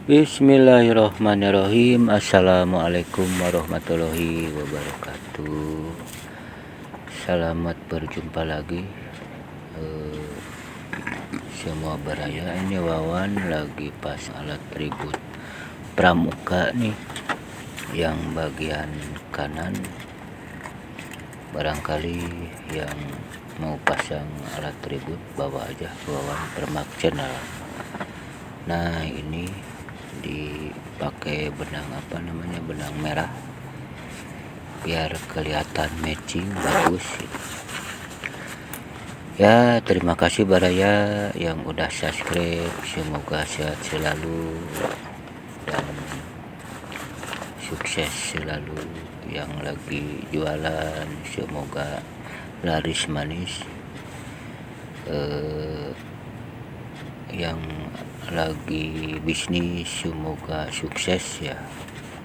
Bismillahirrahmanirrahim. Assalamualaikum warahmatullahi wabarakatuh. Selamat berjumpa lagi. Semua beraya. Ini Wawan lagi pas alat ribut pramuka nih, yang bagian kanan. Barangkali yang mau pasang alat ribut bawa aja Wawan Permak Channel. Nah, ini dipakai benang benang merah biar kelihatan matching bagus gitu. Ya, terima kasih baraya yang udah subscribe, semoga sehat selalu dan sukses selalu. Yang lagi jualan semoga laris manis, yang lagi bisnis semoga sukses ya,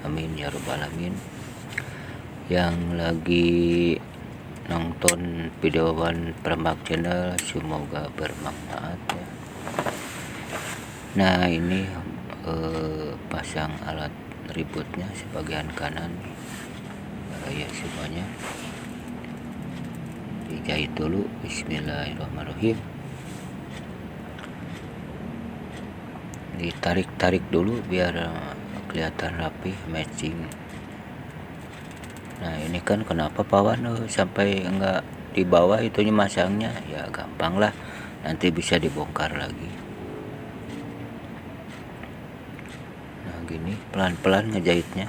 amin ya rabbal alamin. Yang lagi nonton video Wawan Permak Channel semoga bermanfaat ya. Nah, ini pasang alat ributnya sebagian kanan ya, semuanya dijahit dulu. Bismillahirrahmanirrahim. Ditarik-tarik dulu biar kelihatan rapi, matching. Nah, ini kan kenapa Pawan sampai enggak di bawah itunya masangnya, ya gampang lah, nanti bisa dibongkar lagi. Nah, gini pelan-pelan ngejahitnya,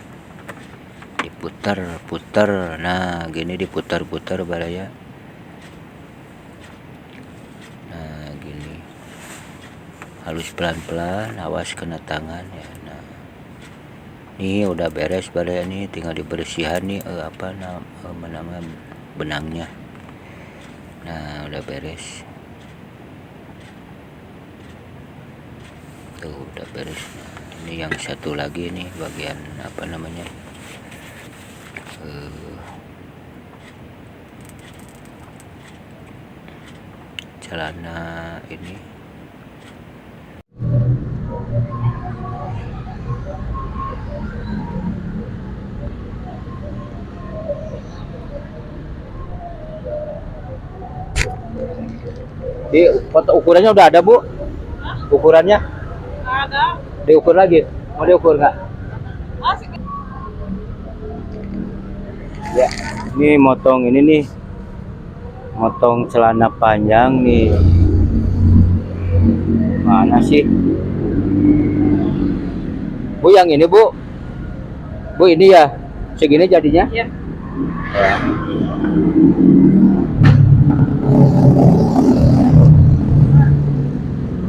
diputar-putar. Nah, gini diputar-putar baraya. Halus pelan-pelan, awas kena tangan ya. Nah, ini udah beres baraya nih, tinggal dibersihan nih namanya benangnya. Nah, udah beres tuh, udah beres. Nah, ini yang satu lagi nih bagian celana ini. Di foto ukurannya udah ada, Bu? Ukurannya? Ada. Diukur lagi? Mau diukur nggak? Ya, ini motong ini nih. Motong celana panjang nih. Mana sih? Bu, yang ini, Bu? Bu, ini ya? Segini jadinya? Iya. Ya.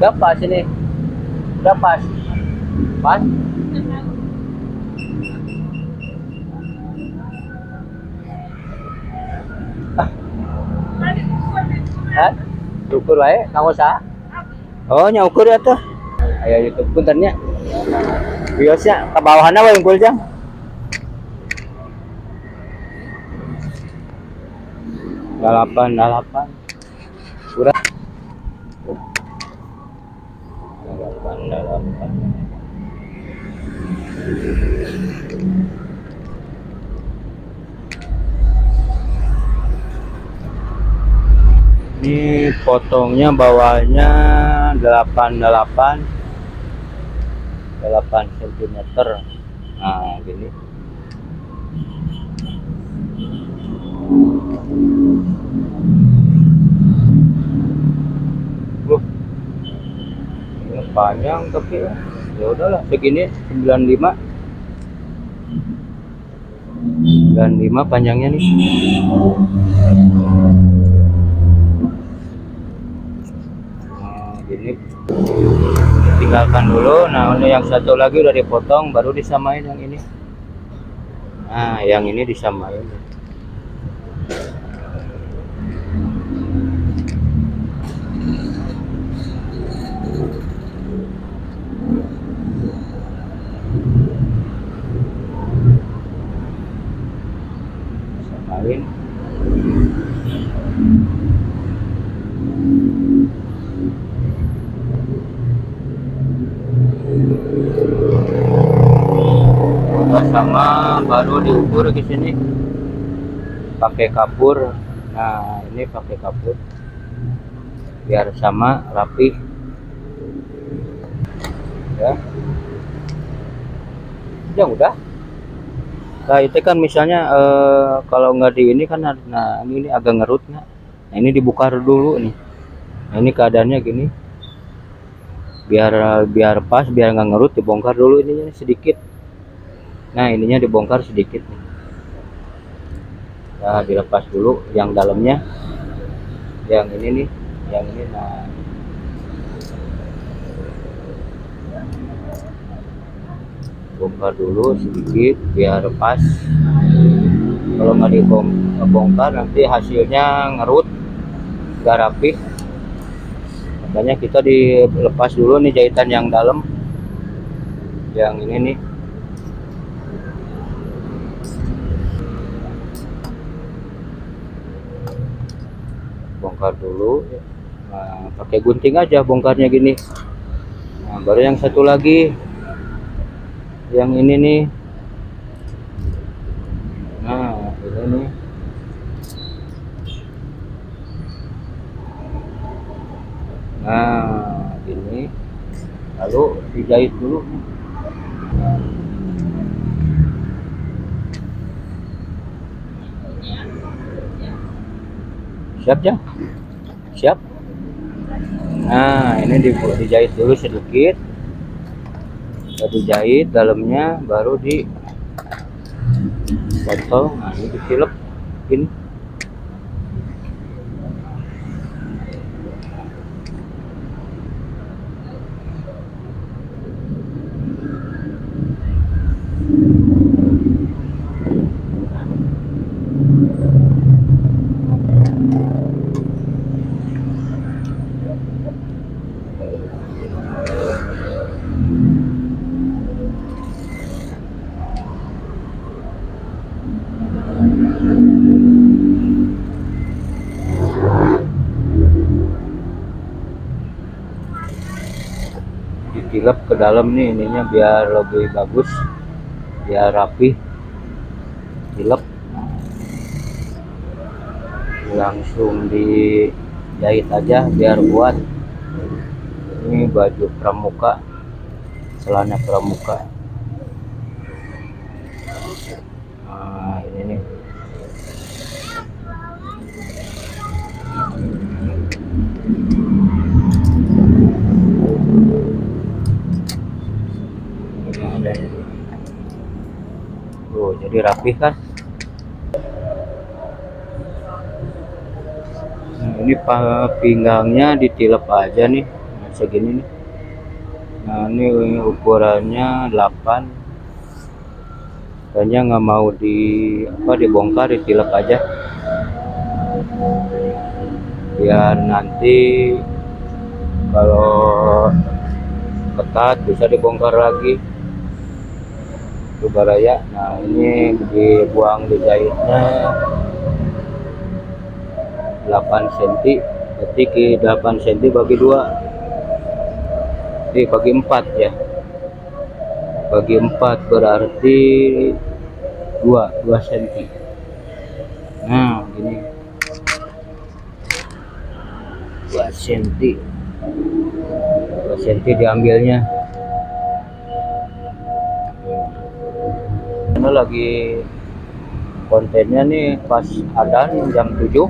Udah pas ini. Udah pas. Pas? Hah? Ukur wae, nggak usah. Oh, nyukur ya tuh. Ayo YouTube puntennya. Biosnya ke bawahanna wae unggul jang. Dalapan. Kurang. Dalapan. Ini potongnya bawahnya 8 cm. Nah, gini. Ini panjang tapi ya udahlah, segini 95 panjangnya nih. Gini tinggalkan dulu. Nah, ini yang satu lagi udah dipotong, baru disamain yang ini. Nah, yang ini disamain. Samain. baru diukur ke sini pakai kapur. Nah, ini pakai kapur biar sama rapi ya. Udah. Nah, itu kan misalnya kalau nggak di ini kan, nah ini agak ngerut nggak. Nah, ini dibuka dulu nih. Nah, ini keadaannya gini, biar pas, biar nggak ngerut, dibongkar dulu ininya sedikit. Nah, ininya dibongkar sedikit nih. Nah, dilepas dulu yang dalamnya, yang ini nih, yang ini. Nah, bongkar dulu sedikit biar pas. Kalau nggak dibongkar nanti hasilnya ngerut, nggak rapi. Makanya kita dilepas dulu nih jahitan yang dalam, yang ini nih. Bongkar dulu. Nah, pakai gunting aja bongkarnya gini. Nah, baru yang satu lagi, yang ini nih. Nah, ini nih. Nah, gini. Lalu dijahit dulu. Siap ya? Siap. Nah, ini dijahit dulu sedikit. Udah dijahit dalamnya, baru dipotong. Nah, ini ditilep gini. Ditilep ke dalam nih ininya biar lebih bagus, biar rapi. Tilep, langsung dijahit aja biar kuat. Ini baju pramuka, celana pramuka. Nah, ini nih. Tuh, jadi rapih kan. Nah, ini pinggangnya ditilep aja nih, segini nih. Nah, ini ukurannya 8. Kayaknya nggak mau dibongkar, ditilep aja biar nanti kalau ketat bisa dibongkar lagi. Coba raya. Nah, ini dibuang dijahitnya 8 cm, berarti 8 cm bagi 2, bagi 4 ya, bagi 4 berarti 2 cm. Nah, gini 2 cm, 2 cm diambilnya. Ini lagi kontennya nih pas adzan jam 7.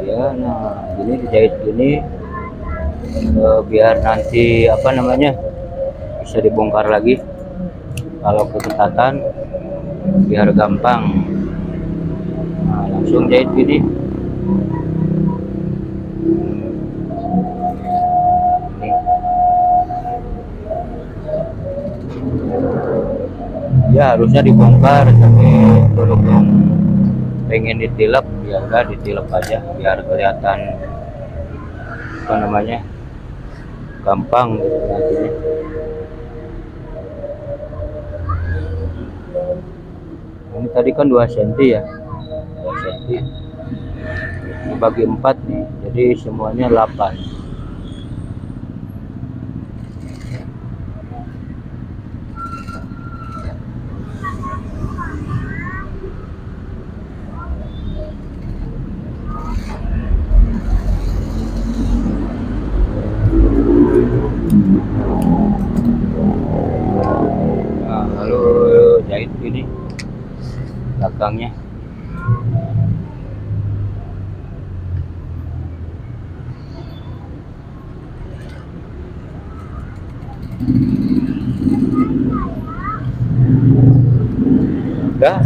Ya, nah ini dijahit gini biar nanti apa namanya bisa dibongkar lagi kalau keketatan, biar gampang. Nah, langsung jahit gini. Ya harusnya dibongkar, tapi berhubung pengen ditilep ya udah ditilep aja biar kelihatan apa namanya gampang gitu nantinya. Ini tadi kan 2 cm ya, 2 cm ini bagi 4 nih, jadi semuanya 8. Nah, lalu jahit ini belakangnya. Udah